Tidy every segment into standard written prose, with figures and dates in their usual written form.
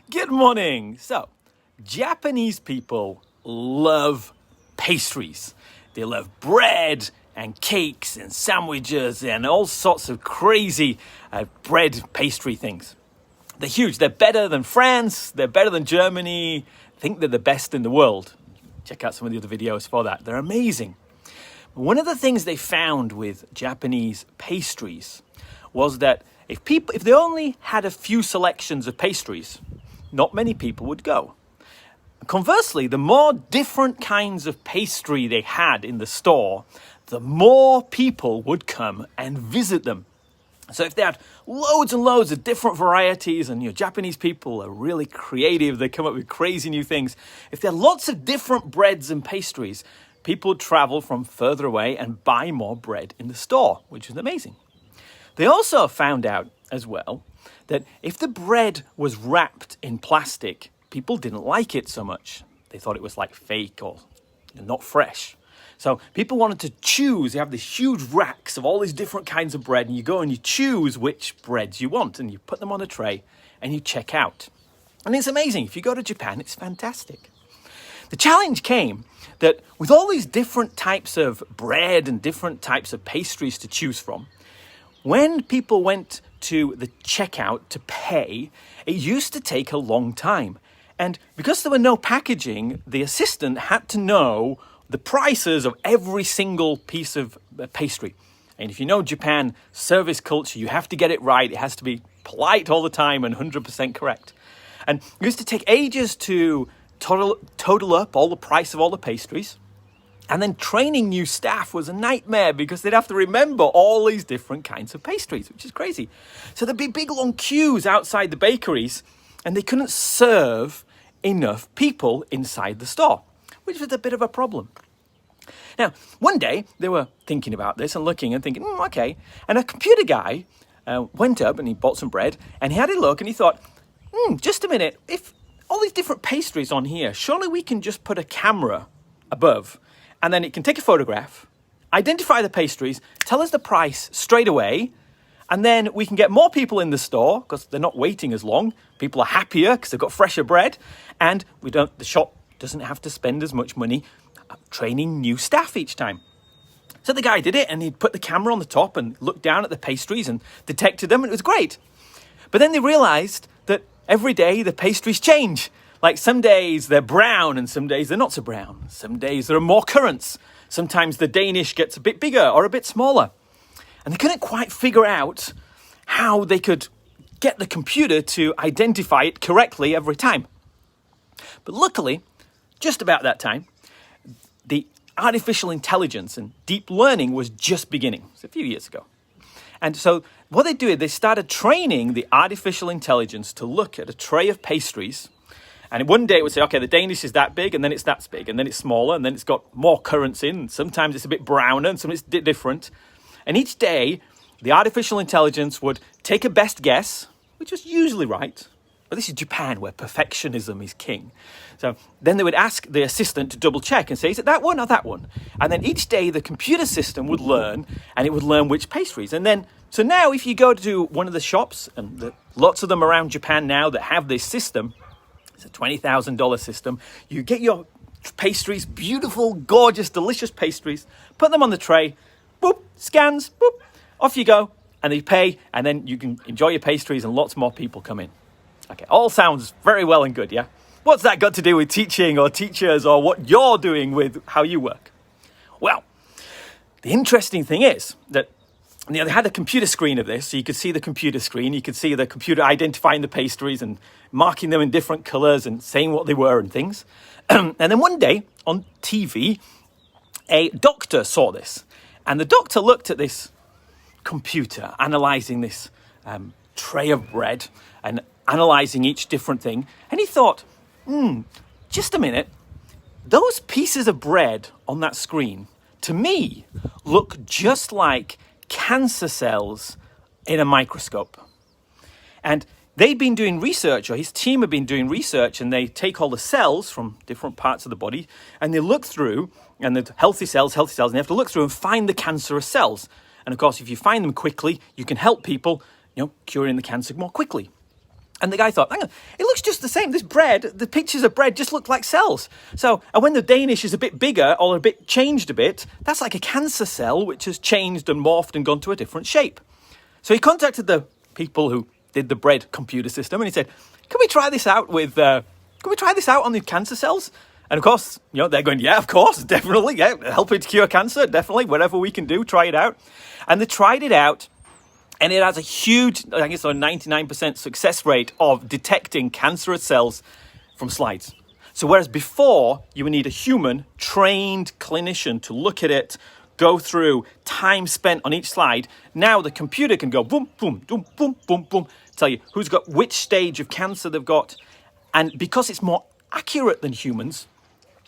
Good morning. So, Japanese people love pastries. They love bread and cakes and sandwiches and all sorts of crazy bread pastry things. They're huge. They're better than France. They're better than Germany. I think they're the best in the world. Check out some of the other videos for that. They're amazing. One of the things they found with Japanese pastries was that if they only had a few selections of pastries, not many people would go. Conversely, the more different kinds of pastry they had in the store, the more people would come and visit them. So if they had loads and loads of different varieties, and Japanese people are really creative, they come up with crazy new things. If there are lots of different breads and pastries, people would travel from further away and buy more bread in the store, which is amazing. They also found out as well that if the bread was wrapped in plastic, people didn't like it so much. They thought it was like fake or not fresh. So people wanted to choose. They have these huge racks of all these different kinds of bread, and you go and you choose which breads you want, and you put them on a tray and you check out. And it's amazing. If you go to Japan, it's fantastic. The challenge came that with all these different types of bread and different types of pastries to choose from, when people went to the checkout to pay, it used to take a long time. And because there were no packaging, the assistant had to know the prices of every single piece of pastry. And if you know Japan service culture, you have to get it right. It has to be polite all the time and 100% correct. And it used to take ages to total up all the price of all the pastries. And then training new staff was a nightmare because they'd have to remember all these different kinds of pastries, which is crazy. So there'd be big long queues outside the bakeries, and they couldn't serve enough people inside the store, which was a bit of a problem. Now, one day they were thinking about this and looking and thinking, okay. And a computer guy went up and he bought some bread and he had a look and he thought, just a minute, if all these different pastries on here, surely we can just put a camera above and then it can take a photograph, identify the pastries, tell us the price straight away, and then we can get more people in the store because they're not waiting as long. People are happier because they've got fresher bread, and the shop doesn't have to spend as much money training new staff each time. So the guy did it, and he put the camera on the top and looked down at the pastries and detected them, and it was great. But then they realized that every day the pastries change. Like some days they're brown and some days they're not so brown. Some days there are more currants. Sometimes the Danish gets a bit bigger or a bit smaller. And they couldn't quite figure out how they could get the computer to identify it correctly every time. But luckily, just about that time, the artificial intelligence and deep learning was just beginning. It was a few years ago. And so what they do is they started training the artificial intelligence to look at a tray of pastries. And one day it would say, okay, the Danish is that big, and then it's that big, and then it's smaller, and then it's got more currants in, and sometimes it's a bit browner, and sometimes it's different. And each day, the artificial intelligence would take a best guess, which was usually right. But this is Japan, where perfectionism is king. So then they would ask the assistant to double check and say, is it that one or that one? And then each day, the computer system would learn, and it would learn which pastries. And then, so now if you go to one of the shops, and lots of them around Japan now that have this system, it's a $20,000 system. You get your pastries, beautiful, gorgeous, delicious pastries, put them on the tray, boop, scans, boop, off you go, and you pay, and then you can enjoy your pastries and lots more people come in. Okay, all sounds very well and good, yeah? What's that got to do with teaching or teachers or what you're doing with how you work? Well, the interesting thing is that they had a computer screen of this, so you could see the computer screen. You could see the computer identifying the pastries and marking them in different colors and saying what they were and things. And then one day on TV, a doctor saw this. And the doctor looked at this computer, analyzing this tray of bread and analyzing each different thing. And he thought, just a minute, those pieces of bread on that screen, to me, look just like cancer cells in a microscope. And they'd been doing research, or his team had been doing research, and they take all the cells from different parts of the body, and they look through, and the healthy cells, and they have to look through and find the cancerous cells. And of course, if you find them quickly, you can help people, curing the cancer more quickly. And the guy thought, hang on, it looks just the same. This bread, the pictures of bread just look like cells. So, and when the Danish is a bit bigger or a bit changed a bit, that's like a cancer cell which has changed and morphed and gone to a different shape. So he contacted the people who did the bread computer system and he said, can we try this out on the cancer cells? And of course, they're going, yeah, of course, definitely, yeah, helping to cure cancer, definitely, whatever we can do, try it out. And they tried it out. And it has a huge, I guess, a 99% success rate of detecting cancerous cells from slides. So whereas before, you would need a human trained clinician to look at it, go through time spent on each slide, now the computer can go boom, boom, boom, boom, boom, boom, tell you who's got which stage of cancer they've got. And because it's more accurate than humans,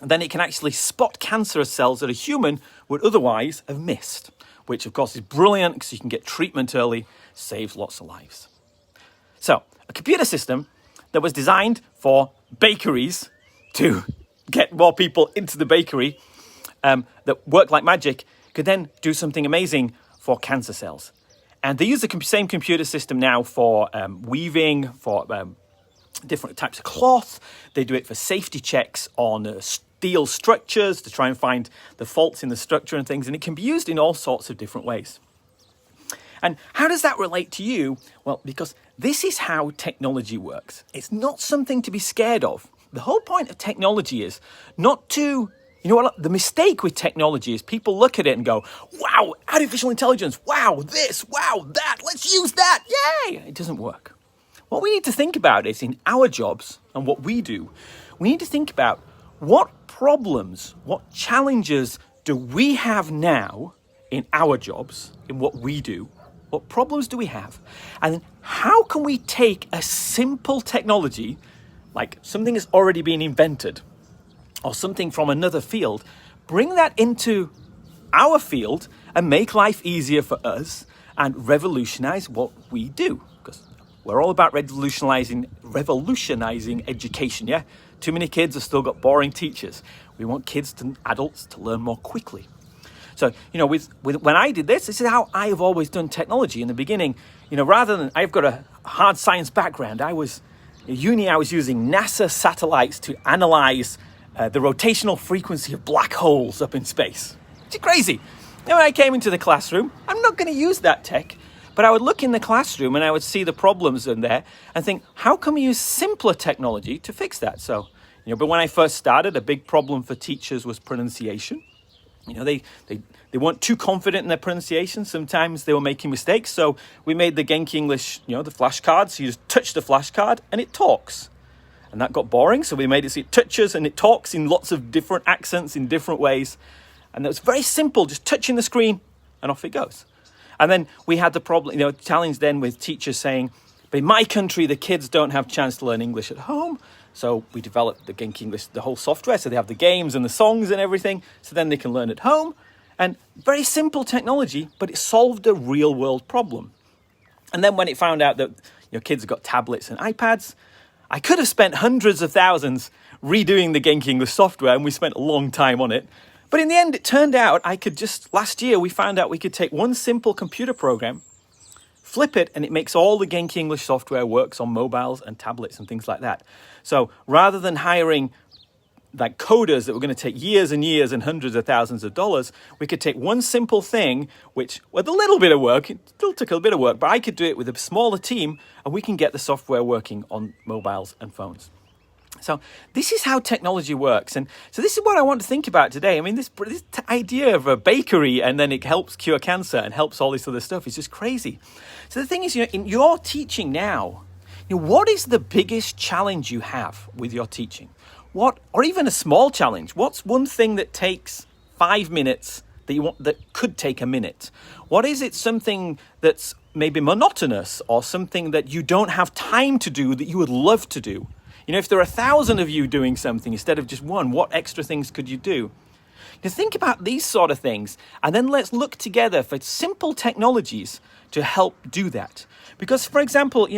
then it can actually spot cancerous cells that a human would otherwise have missed, which of course is brilliant because you can get treatment early, saves lots of lives. So, a computer system that was designed for bakeries to get more people into the bakery, that worked like magic, could then do something amazing for cancer cells. And they use the same computer system now for weaving, for different types of cloth. They do it for safety checks on steel structures to try and find the faults in the structure and things. And it can be used in all sorts of different ways. And how does that relate to you? Well, because this is how technology works. It's not something to be scared of. The whole point of technology is not to, the mistake with technology is people look at it and go, wow, artificial intelligence, wow, this, wow, that, let's use that, yay! It doesn't work. What we need to think about is in our jobs and what we do, we need to think about what problems, what challenges do we have now in our jobs, in what we do? What problems do we have? And then how can we take a simple technology, like something that's already been invented, or something from another field, bring that into our field and make life easier for us and revolutionize what we do? Because we're all about revolutionizing education, yeah? Too many kids have still got boring teachers. We want kids and adults to learn more quickly. So, when I did this is how I have always done technology. In the beginning, rather than, I've got a hard science background, I was using NASA satellites to analyze the rotational frequency of black holes up in space. It's crazy. Then when I came into the classroom, I'm not going to use that tech, but I would look in the classroom and I would see the problems in there and think, how can we use simpler technology to fix that? So, but when I first started, a big problem for teachers was pronunciation. They weren't too confident in their pronunciation. Sometimes they were making mistakes. So we made the Genki English, the flashcards. So you just touch the flashcard and it talks. And that got boring. So we made it so it touches and it talks in lots of different accents in different ways. And that was very simple, just touching the screen and off it goes. And then we had the problem, challenge then with teachers saying, but in my country, the kids don't have a chance to learn English at home. So we developed the Genki English, the whole software. So they have the games and the songs and everything. So then they can learn at home. And very simple technology, but it solved a real world problem. And then when it found out that kids have got tablets and iPads, I could have spent hundreds of thousands redoing the Genki English software, and we spent a long time on it. But in the end, it turned out last year, we found out we could take one simple computer program, flip it, and it makes all the Genki English software works on mobiles and tablets and things like that. So rather than hiring like coders that were going to take years and years and hundreds of thousands of dollars, we could take one simple thing, which with a little bit of work, it still took a bit of work, but I could do it with a smaller team, and we can get the software working on mobiles and phones. So this is how technology works. And so this is what I want to think about today. I mean, this idea of a bakery and then it helps cure cancer and helps all this other stuff is just crazy. So the thing is, in your teaching now, what is the biggest challenge you have with your teaching? Or even a small challenge? What's one thing that takes 5 minutes that could take a minute? What is it, something that's maybe monotonous or something that you don't have time to do that you would love to do? If there are 1,000 of you doing something instead of just one, what extra things could you do? Think about these sort of things, and then let's look together for simple technologies to help do that. Because, for example,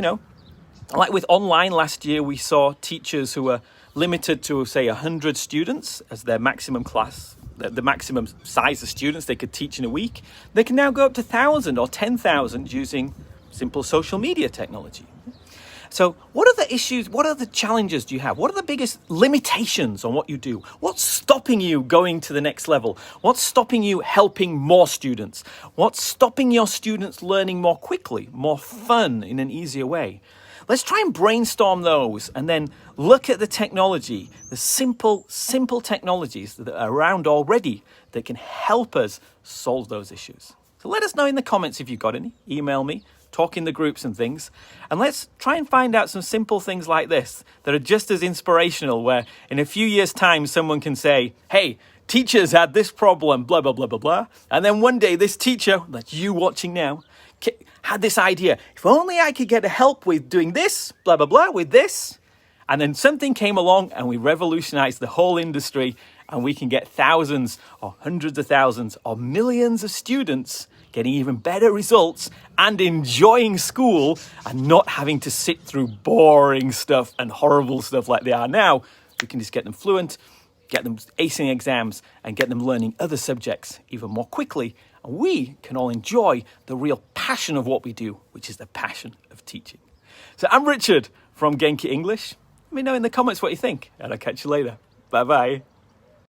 like with online last year, we saw teachers who were limited to, say, 100 students as their maximum class, the maximum size of students they could teach in a week. They can now go up to 1,000 or 10,000 using simple social media technology. So what are the issues, what are the challenges do you have? What are the biggest limitations on what you do? What's stopping you going to the next level? What's stopping you helping more students? What's stopping your students learning more quickly, more fun, in an easier way? Let's try and brainstorm those and then look at the technology, the simple technologies that are around already that can help us solve those issues. So let us know in the comments if you've got any. Email me, talk in the groups and things. And let's try and find out some simple things like this that are just as inspirational, where in a few years' time, someone can say, hey, teachers had this problem, blah, blah, blah, blah, blah. And then one day this teacher, that's you watching now, had this idea. If only I could get help with doing this, blah, blah, blah, with this. And then something came along and we revolutionized the whole industry, and we can get thousands or hundreds of thousands or millions of students getting even better results and enjoying school and not having to sit through boring stuff and horrible stuff like they are now. We can just get them fluent, get them acing exams, and get them learning other subjects even more quickly. And we can all enjoy the real passion of what we do, which is the passion of teaching. So I'm Richard from Genki English. Let me know in the comments what you think, and I'll catch you later. Bye-bye.